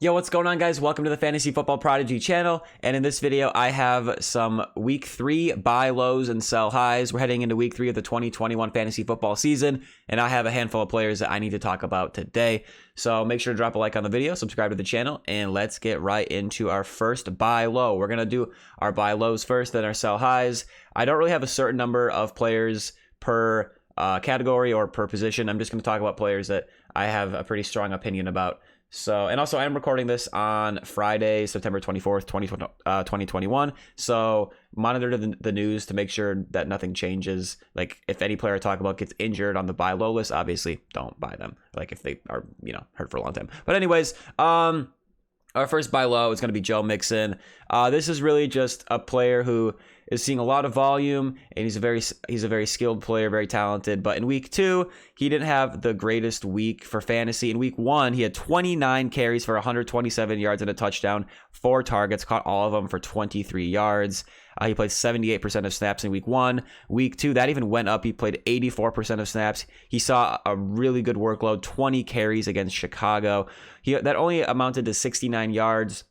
Yo, what's going on, guys? Welcome to the Fantasy Football Prodigy channel, and in this video I have some week 3 buy lows and sell highs. We're heading into week 3 of the 2021 fantasy football season, and I have a handful of players that I need to talk about today. So make sure to drop a like on the video, subscribe to the channel, and let's get right into our first buy low. We're going to do our buy lows first, then our sell highs. I don't really have a certain number of players per category or per position. I'm just going to talk about players that I have a pretty strong opinion about. So, and also I'm recording this on Friday, September 24th, 2021. So monitor the news to make sure that nothing changes. Like if any player I talk about gets injured on the buy low list, obviously don't buy them. Like if they are, hurt for a long time. But anyways, our first buy low is going to be Joe Mixon. This is really just a player who is seeing a lot of volume, and he's a very skilled player, very talented. But in week 2, he didn't have the greatest week for fantasy. In week 1, he had 29 carries for 127 yards and a touchdown, 4 targets, caught all of them for 23 yards. He played 78% of snaps in week 1. Week 2, that even went up. He played 84% of snaps. He saw a really good workload, 20 carries against Chicago. That only amounted to 69 yards.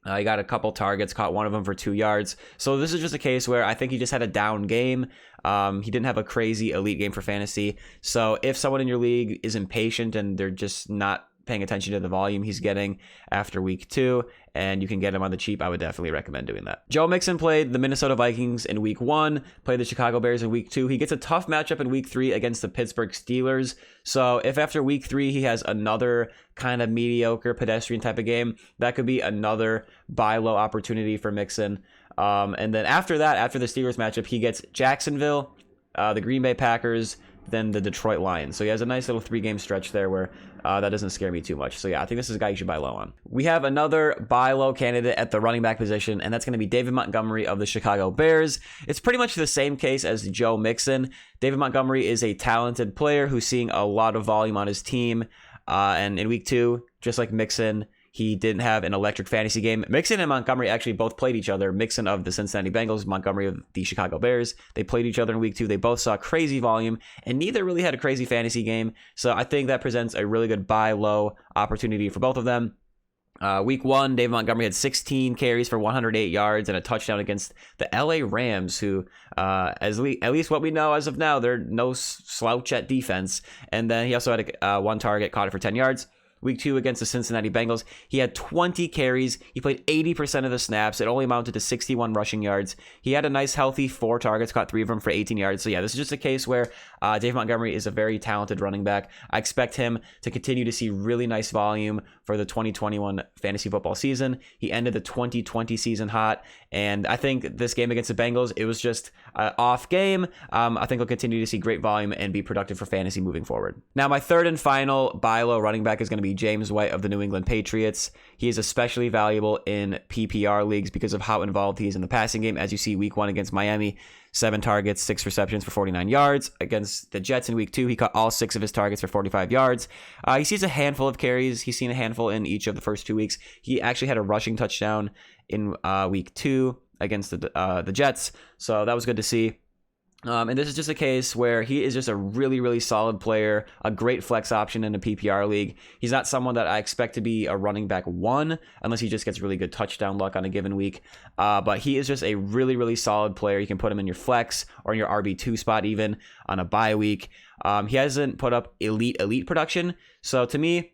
He got a couple targets, caught one of them for 2 yards. So this is just a case where I think he just had a down game. He didn't have a crazy elite game for fantasy. So if someone in your league is impatient and they're just not paying attention to the volume he's getting after week 2, and you can get him on the cheap, I would definitely recommend doing that. Joe Mixon played the Minnesota Vikings in week 1, played the Chicago Bears in week 2. He gets a tough matchup in week 3 against the Pittsburgh Steelers. So if after week 3 he has another kind of mediocre pedestrian type of game, that could be another buy low opportunity for Mixon. And then after that, after the Steelers matchup, he gets Jacksonville, the Green Bay Packers, then the Detroit Lions. So he has a nice little 3-game stretch there where that doesn't scare me too much. So yeah, I think this is a guy you should buy low on. We have another buy low candidate at the running back position, and that's going to be David Montgomery of the Chicago Bears. It's pretty much the same case as Joe Mixon. David Montgomery is a talented player who's seeing a lot of volume on his team. And in week 2, just like Mixon, he didn't have an electric fantasy game. Mixon and Montgomery actually both played each other. Mixon of the Cincinnati Bengals, Montgomery of the Chicago Bears. They played each other in week 2. They both saw crazy volume, and neither really had a crazy fantasy game. So I think that presents a really good buy low opportunity for both of them. Week 1, David Montgomery had 16 carries for 108 yards and a touchdown against the LA Rams, who, at least what we know as of now, they're no slouch at defense. And then he also had one target, caught it for 10 yards. Week 2 against the Cincinnati Bengals, he had 20 carries. He played 80% of the snaps. It only amounted to 61 rushing yards. He had a nice, healthy 4 targets, caught 3 of them for 18 yards. So yeah, this is just a case where Dave Montgomery is a very talented running back. I expect him to continue to see really nice volume for the 2021 fantasy football season. He ended the 2020 season hot, and I think this game against the Bengals, it was just an off game. I think he'll continue to see great volume and be productive for fantasy moving forward. Now, my third and final buy low running back is going to be James White of the New England Patriots. He is especially valuable in PPR leagues because of how involved he is in the passing game. As you see, week 1 against Miami, 7 targets, 6 receptions for 49 yards. Against the Jets in week 2, he caught all 6 of his targets for 45 yards. He sees a handful of carries. He's seen a handful in each of the first 2 weeks. He actually had a rushing touchdown in week 2 against the Jets, so that was good to see. And this is just a case where he is just a really, really solid player, a great flex option in a PPR league. He's not someone that I expect to be a running back 1 unless he just gets really good touchdown luck on a given week. But he is just a really, really solid player. You can put him in your flex or in your RB2 spot even on a bye week. He hasn't put up elite production. So to me,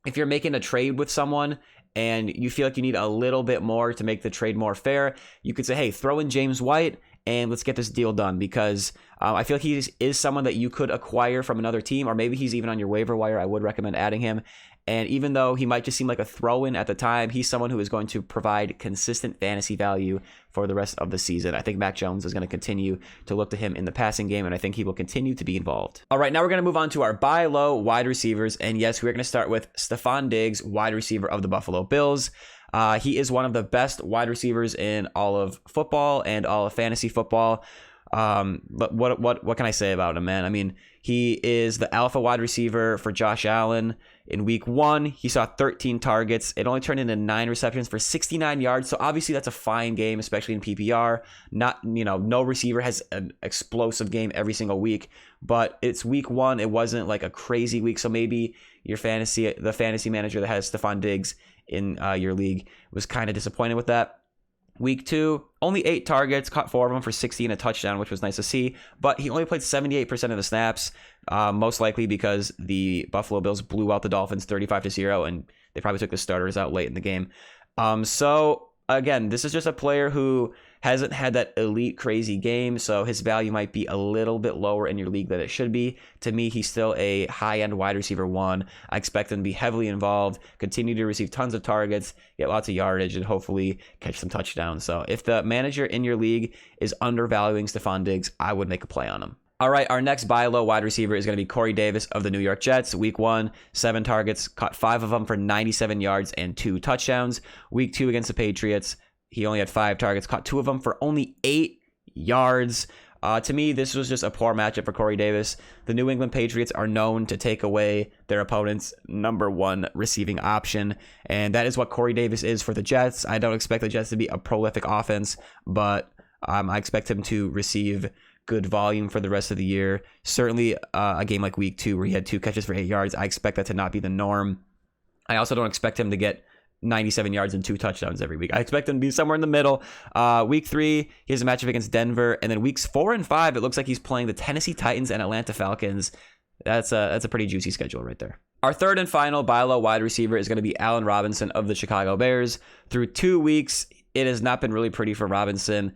if you're making a trade with someone and you feel like you need a little bit more to make the trade more fair, you could say, hey, throw in James White and let's get this deal done, because I feel like he is someone that you could acquire from another team, or maybe he's even on your waiver wire. I would recommend adding him. And even though he might just seem like a throw-in at the time, he's someone who is going to provide consistent fantasy value for the rest of the season. I think Mac Jones is going to continue to look to him in the passing game, and I think he will continue to be involved. All right, now we're going to move on to our buy low wide receivers. And yes, we're going to start with Stefon Diggs, wide receiver of the Buffalo Bills. He is one of the best wide receivers in all of football and all of fantasy football. But what can I say about him, man? I mean, he is the alpha wide receiver for Josh Allen. In week 1, he saw 13 targets. It only turned into 9 receptions for 69 yards. So obviously that's a fine game, especially in PPR. No receiver has an explosive game every single week, but it's week 1. It wasn't like a crazy week. So maybe the fantasy manager that has Stefon Diggs in your league. Was kind of disappointed with that. Week 2, only 8 targets, caught 4 of them for 60 and a touchdown, which was nice to see. But he only played 78% of the snaps, most likely because the Buffalo Bills blew out the Dolphins 35-0, and they probably took the starters out late in the game. So again, this is just a player who hasn't had that elite crazy game, so his value might be a little bit lower in your league than it should be. To me, he's still a high-end wide receiver 1. I expect him to be heavily involved, continue to receive tons of targets, get lots of yardage, and hopefully catch some touchdowns. So if the manager in your league is undervaluing Stefon Diggs, I would make a play on him. All right, our next buy low wide receiver is going to be Corey Davis of the New York Jets. Week 1, 7 targets, caught 5 of them for 97 yards and 2 touchdowns. Week 2 against the Patriots, he only had 5 targets, caught 2 of them for only 8 yards. To me, this was just a poor matchup for Corey Davis. The New England Patriots are known to take away their opponent's number 1 receiving option, and that is what Corey Davis is for the Jets. I don't expect the Jets to be a prolific offense, but I expect him to receive good volume for the rest of the year. Certainly a game like week 2 where he had 2 catches for 8 yards, I expect that to not be the norm. I also don't expect him to get 97 yards and 2 touchdowns every week. I expect him to be somewhere in the middle. Week 3, he has a matchup against Denver, and then weeks 4 and 5, it looks like he's playing the Tennessee Titans and Atlanta Falcons. That's a pretty juicy schedule right there. Our third and final buy low wide receiver is going to be Allen Robinson of the Chicago Bears. Through 2 weeks, it has not been really pretty for Robinson.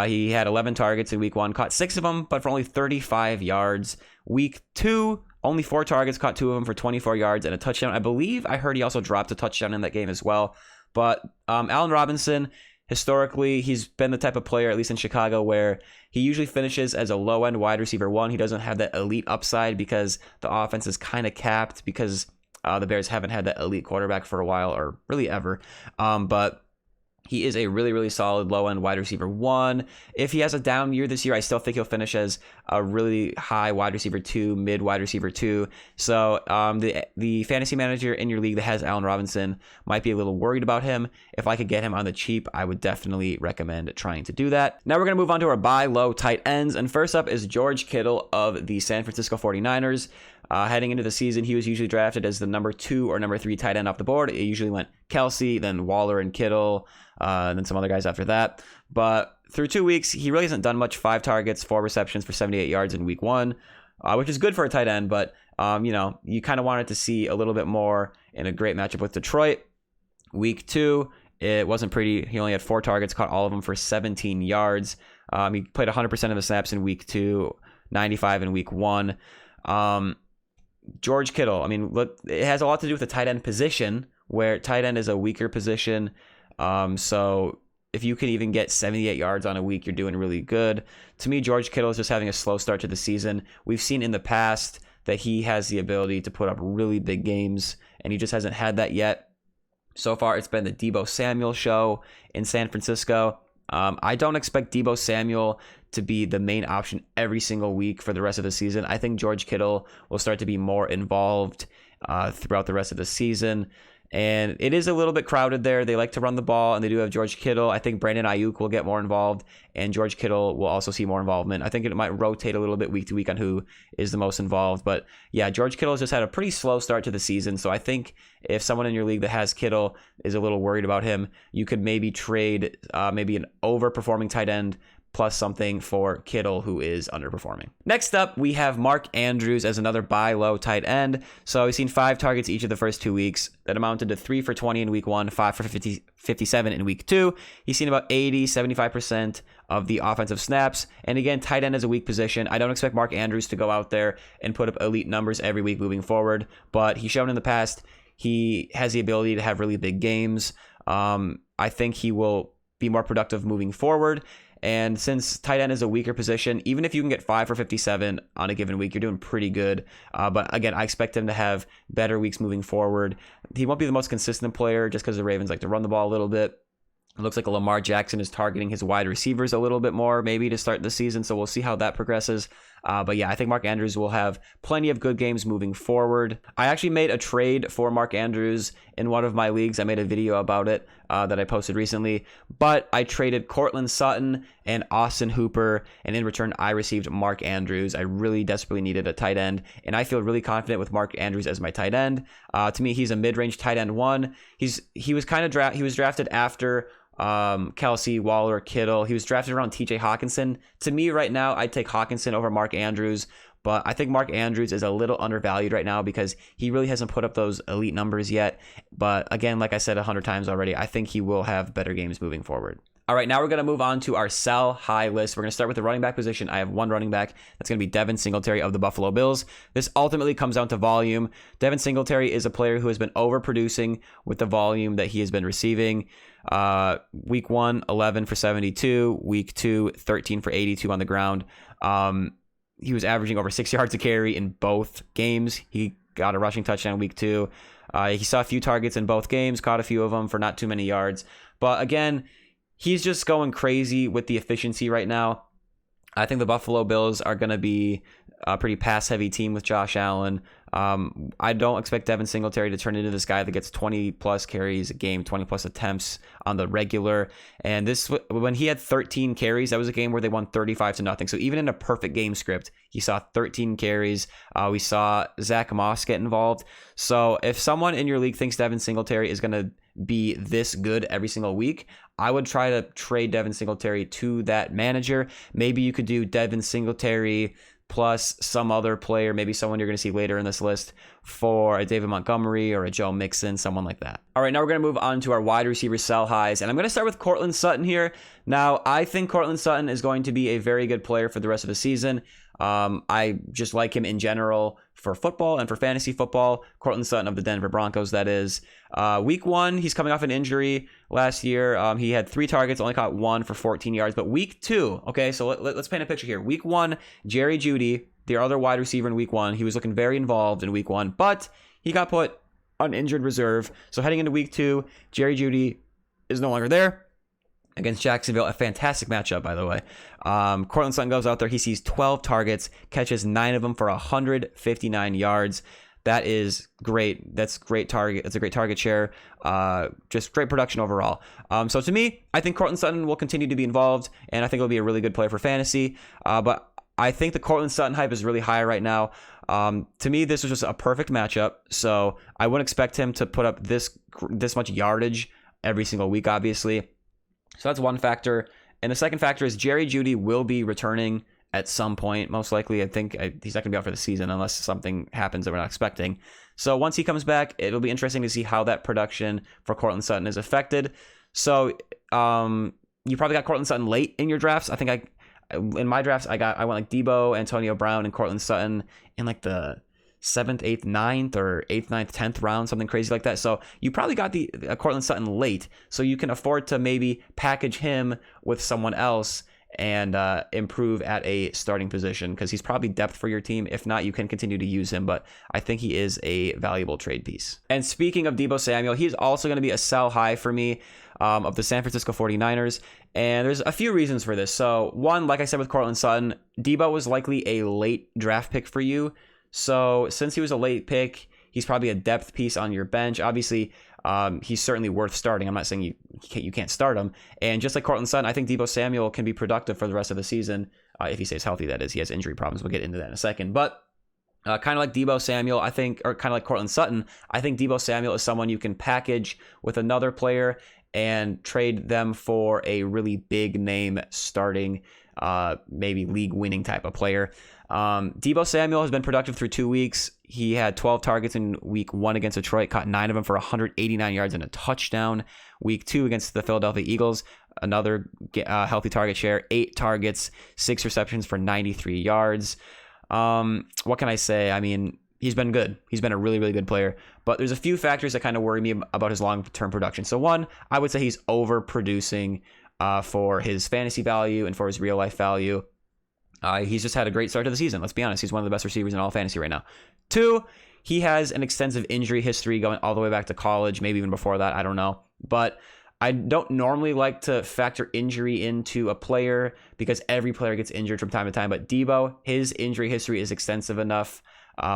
He had 11 targets in week 1, caught 6 of them, but for only 35 yards. Week 2, only 4 targets, caught 2 of them for 24 yards and a touchdown. I believe I heard he also dropped a touchdown in that game as well. But Allen Robinson, historically, he's been the type of player, at least in Chicago, where he usually finishes as a low-end wide receiver 1. He doesn't have that elite upside because the offense is kind of capped because the Bears haven't had that elite quarterback for a while, or really ever. But he is a really, really solid low-end wide receiver 1. If he has a down year this year, I still think he'll finish as a really high wide receiver 2, mid wide receiver 2. So the fantasy manager in your league that has Allen Robinson might be a little worried about him. If I could get him on the cheap, I would definitely recommend trying to do that. Now we're going to move on to our buy low tight ends. And first up is George Kittle of the San Francisco 49ers. Heading into the season, he was usually drafted as the number 2 or number 3 tight end off the board. It usually went Kelsey, then Waller and Kittle, and then some other guys after that. But through 2 weeks, he really hasn't done much. 5 targets, 4 receptions for 78 yards in week 1, which is good for a tight end, but you kind of wanted to see a little bit more in a great matchup with Detroit. Week 2, it wasn't pretty. He only had 4 targets, caught all of them for 17 yards. He played 100% of the snaps in week 2, 95 in week 1. George Kittle, look, it has a lot to do with the tight end position, where tight end is a weaker position. So if you can even get 78 yards on a week, you're doing really good. To me, George Kittle is just having a slow start to the season. We've seen in the past that he has the ability to put up really big games, and he just hasn't had that yet. So far, it's been the Deebo Samuel show in San Francisco. I don't expect Deebo Samuel to be the main option every single week for the rest of the season. I think George Kittle will start to be more involved throughout the rest of the season. And it is a little bit crowded there. They like to run the ball, and they do have George Kittle. I think Brandon Ayuk will get more involved, and George Kittle will also see more involvement. I think it might rotate a little bit week to week on who is the most involved. But yeah, George Kittle has just had a pretty slow start to the season. So I think if someone in your league that has Kittle is a little worried about him, you could maybe trade maybe an overperforming tight end plus something for Kittle, who is underperforming. Next up, we have Mark Andrews as another buy low tight end. So he's seen 5 targets each of the first 2 weeks. That amounted to 3 for 20 in week 1, 5 for 57 in week 2. He's seen about 75% of the offensive snaps. And again, tight end is a weak position. I don't expect Mark Andrews to go out there and put up elite numbers every week moving forward, but he's shown in the past he has the ability to have really big games. I think he will be more productive moving forward. And since tight end is a weaker position, even if you can get 5 for 57 on a given week, you're doing pretty good. But again, I expect him to have better weeks moving forward. He won't be the most consistent player just because the Ravens like to run the ball a little bit. It looks like Lamar Jackson is targeting his wide receivers a little bit more, maybe to start the season. So we'll see how that progresses. But yeah, I think Mark Andrews will have plenty of good games moving forward. I actually made a trade for Mark Andrews in one of my leagues. I made a video about it that I posted recently. But I traded Courtland Sutton and Austin Hooper, and in return, I received Mark Andrews. I really desperately needed a tight end, and I feel really confident with Mark Andrews as my tight end. To me, he's a mid-range tight end one. He was drafted after Kelsey, Waller, Kittle. He was drafted around TJ Hawkinson. To me right now, I'd take Hawkinson over Mark Andrews, but I think Mark Andrews is a little undervalued right now because he really hasn't put up those elite numbers yet. But again, like I said 100 times already, I think he will have better games moving forward. All right, now we're going to move on to our sell high list. We're going to start with the running back position. I have one running back. That's going to be Devin Singletary of the Buffalo Bills. This ultimately comes down to volume. Devin Singletary is a player who has been overproducing with the volume that he has been receiving. Week 1, 11 for 72. Week 2, 13 for 82 on the ground. He was averaging over 6 yards a carry in both games. He got a rushing touchdown week 2. He saw a few targets in both games, caught a few of them for not too many yards. But again, he's just going crazy with the efficiency right now. I think the Buffalo Bills are going to be a pretty pass-heavy team with Josh Allen. I don't expect Devin Singletary to turn into this guy that gets 20-plus carries a game, 20-plus attempts on the regular. And this, when he had 13 carries, that was a game where they won 35-0. So even in a perfect game script, he saw 13 carries. We saw Zach Moss get involved. So if someone in your league thinks Devin Singletary is going to be this good every single week, I would try to trade Devin Singletary to that manager. Maybe you could do Devin Singletary plus some other player, maybe someone you're going to see later in this list, for a David Montgomery or a Joe Mixon, someone like that. All right, now we're going to move on to our wide receiver sell highs, and I'm going to start with Courtland Sutton here. Now, I think Courtland Sutton is going to be a very good player for the rest of the season. I just like him in general for football and for fantasy football. Courtland Sutton of the Denver Broncos, that is. Week 1, he's coming off an injury last year. He had 3 targets, only caught 1 for 14 yards. But week 2, okay, so let's paint a picture here. Week 1, Jerry Jeudy, the other wide receiver in week 1, he was looking very involved in week 1, but he got put on injured reserve. So heading into week 2, Jerry Jeudy is no longer there. Against Jacksonville, a fantastic matchup, by the way. Courtland Sutton goes out there. He sees 12 targets, catches 9 of them for 159 yards. That is great. That's great target. It's a great target share. Just great production overall. So to me, I think Courtland Sutton will continue to be involved, and I think he'll be a really good player for fantasy. But I think the Courtland Sutton hype is really high right now. To me, this was just a perfect matchup. So I wouldn't expect him to put up this much yardage every single week, obviously. So that's one factor. And the second factor is Jerry Jeudy will be returning at some point, most likely. I think he's not going to be out for the season unless something happens that we're not expecting. So once he comes back, it'll be interesting to see how that production for Courtland Sutton is affected. So you probably got Courtland Sutton late in your drafts. I think in my drafts, I went like Deebo, Antonio Brown, and Courtland Sutton in like the 7th, 8th, 9th, or 8th, 9th, 10th round, something crazy like that. So you probably got the Courtland Sutton late, so you can afford to maybe package him with someone else and improve at a starting position, because he's probably depth for your team. If not, you can continue to use him, but I think he is a valuable trade piece. And speaking of Deebo Samuel, he's also going to be a sell high for me of the San Francisco 49ers, and there's a few reasons for this. So one, like I said with Courtland Sutton, Deebo was likely a late draft pick for you. So since he was a late pick, he's probably a depth piece on your bench. Obviously, he's certainly worth starting. I'm not saying you can't start him. And just like Courtland Sutton, I think Deebo Samuel can be productive for the rest of the season if he stays healthy, that is. He has injury problems. We'll get into that in a second. But kind of like Deebo Samuel, I think, or kind of like Courtland Sutton, I think Deebo Samuel is someone you can package with another player and trade them for a really big name starting, maybe league-winning type of player. Deebo Samuel has been productive through 2 weeks. He had 12 targets in week 1 against Detroit, caught 9 of them for 189 yards and a touchdown. Week 2 against the Philadelphia Eagles, another healthy target share, 8 targets, 6 receptions for 93 yards. What can I say? I mean, he's been good. He's been a really, really good player. But there's a few factors that kind of worry me about his long-term production. So one, I would say he's overproducing for his fantasy value and for his real-life value. He's just had a great start to the season. Let's be honest. He's one of the best receivers in all fantasy right now. 2, he has an extensive injury history going all the way back to college, maybe even before that. I don't know. But I don't normally like to factor injury into a player because every player gets injured from time to time. But Deebo, his injury history is extensive enough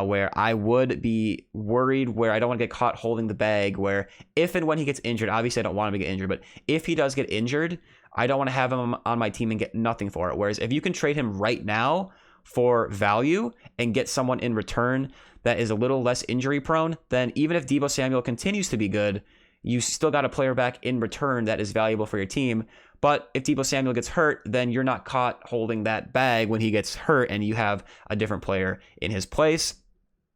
where I would be worried, where I don't want to get caught holding the bag, where if and when he gets injured, obviously I don't want him to get injured, but if he does get injured, I don't want to have him on my team and get nothing for it. Whereas if you can trade him right now for value and get someone in return that is a little less injury prone, then even if Deebo Samuel continues to be good, you still got a player back in return that is valuable for your team. But if Deebo Samuel gets hurt, then you're not caught holding that bag when he gets hurt and you have a different player in his place.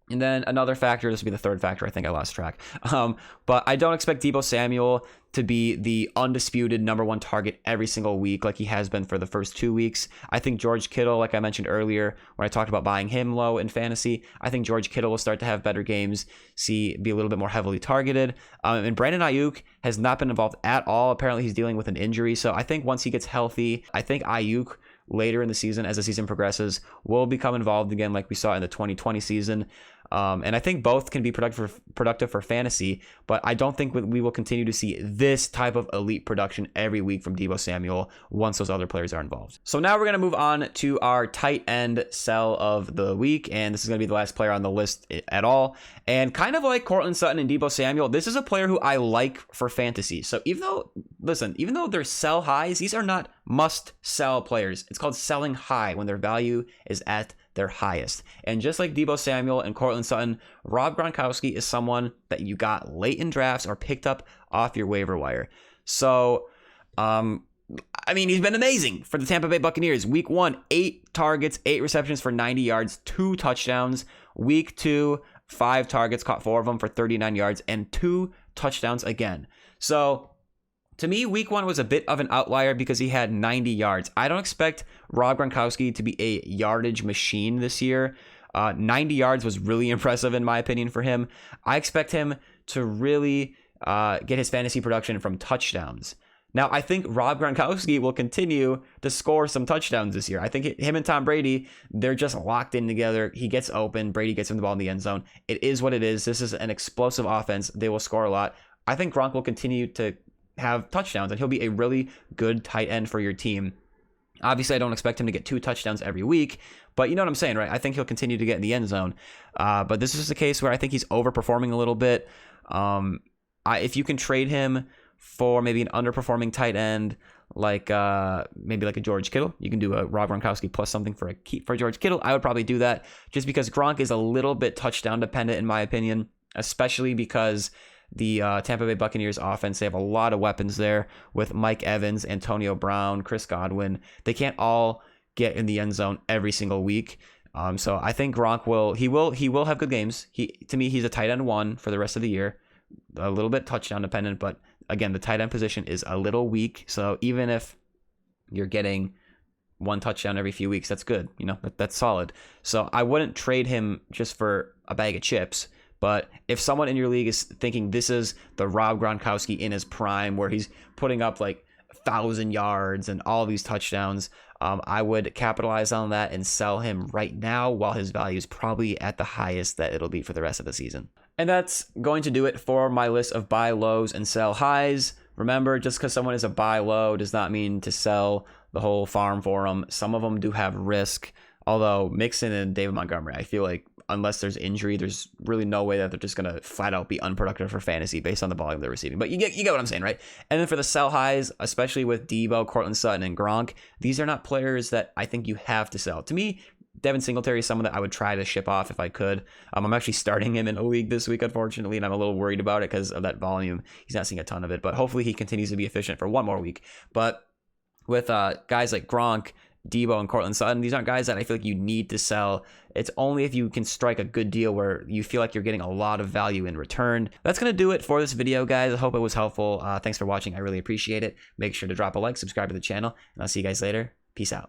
And then another factor, this will be the third factor, I think I lost track. But I don't expect Deebo Samuel to be the undisputed #1 target every single week like he has been for the first 2 weeks. I think George Kittle, like I mentioned earlier, when I talked about buying him low in fantasy, I think George Kittle will start to have better games, be a little bit more heavily targeted. And Brandon Ayuk has not been involved at all. Apparently he's dealing with an injury. So I think once he gets healthy, I think Ayuk later in the season, as the season progresses, will become involved again like we saw in the 2020 season. And I think both can be productive for fantasy, but I don't think we will continue to see this type of elite production every week from Deebo Samuel once those other players are involved. So now we're going to move on to our tight end sell of the week, and this is going to be the last player on the list at all. And kind of like Courtland Sutton and Deebo Samuel, this is a player who I like for fantasy. So even though they're sell highs, these are not must sell players. It's called selling high when their value is at their highest. And just like Deebo Samuel and Courtland Sutton, Rob Gronkowski is someone that you got late in drafts or picked up off your waiver wire. So, he's been amazing for the Tampa Bay Buccaneers. Week 1, 8 targets, 8 receptions for 90 yards, 2 touchdowns. Week 2, 5 targets, caught 4 of them for 39 yards, and 2 touchdowns again. So, to me, week 1 was a bit of an outlier because he had 90 yards. I don't expect Rob Gronkowski to be a yardage machine this year. 90 yards was really impressive in my opinion for him. I expect him to really get his fantasy production from touchdowns. Now, I think Rob Gronkowski will continue to score some touchdowns this year. I think him and Tom Brady, they're just locked in together. He gets open. Brady gets him the ball in the end zone. It is what it is. This is an explosive offense. They will score a lot. I think Gronk will continue to have touchdowns, and he'll be a really good tight end for your team. Obviously, I don't expect him to get 2 touchdowns every week, but you know what I'm saying, right? I think he'll continue to get in the end zone. But this is just a case where I think he's overperforming a little bit. If you can trade him for maybe an underperforming tight end, like maybe like a George Kittle, you can do a Rob Gronkowski plus something for George Kittle. I would probably do that just because Gronk is a little bit touchdown dependent in my opinion, especially because the Tampa Bay Buccaneers offense, they have a lot of weapons there with Mike Evans, Antonio Brown, Chris Godwin. They can't all get in the end zone every single week. So I think Gronk will have good games. To me, he's a tight end 1 for the rest of the year. A little bit touchdown dependent, but again, the tight end position is a little weak. So even if you're getting 1 touchdown every few weeks, that's good. That's solid. So I wouldn't trade him just for a bag of chips. But if someone in your league is thinking this is the Rob Gronkowski in his prime where he's putting up like 1,000 yards and all these touchdowns, I would capitalize on that and sell him right now while his value is probably at the highest that it'll be for the rest of the season. And that's going to do it for my list of buy lows and sell highs. Remember, just because someone is a buy low does not mean to sell the whole farm for them. Some of them do have risk. Although Mixon and David Montgomery, I feel like unless there's injury, there's really no way that they're just going to flat out be unproductive for fantasy based on the volume they're receiving. But you get what I'm saying, right? And then for the sell highs, especially with Deebo, Courtland Sutton, and Gronk, these are not players that I think you have to sell. To me, Devin Singletary is someone that I would try to ship off if I could. I'm actually starting him in a league this week, unfortunately, and I'm a little worried about it because of that volume. He's not seeing a ton of it, but hopefully he continues to be efficient for 1 more week. But with guys like Gronk, Deebo, and Courtland Sutton, these aren't guys that I feel like you need to sell. It's only if you can strike a good deal where you feel like you're getting a lot of value in return. That's going to do it for this video, guys. I hope it was helpful. Thanks for watching. I really appreciate it. Make sure to drop a like, subscribe to the channel, and I'll see you guys later. Peace out.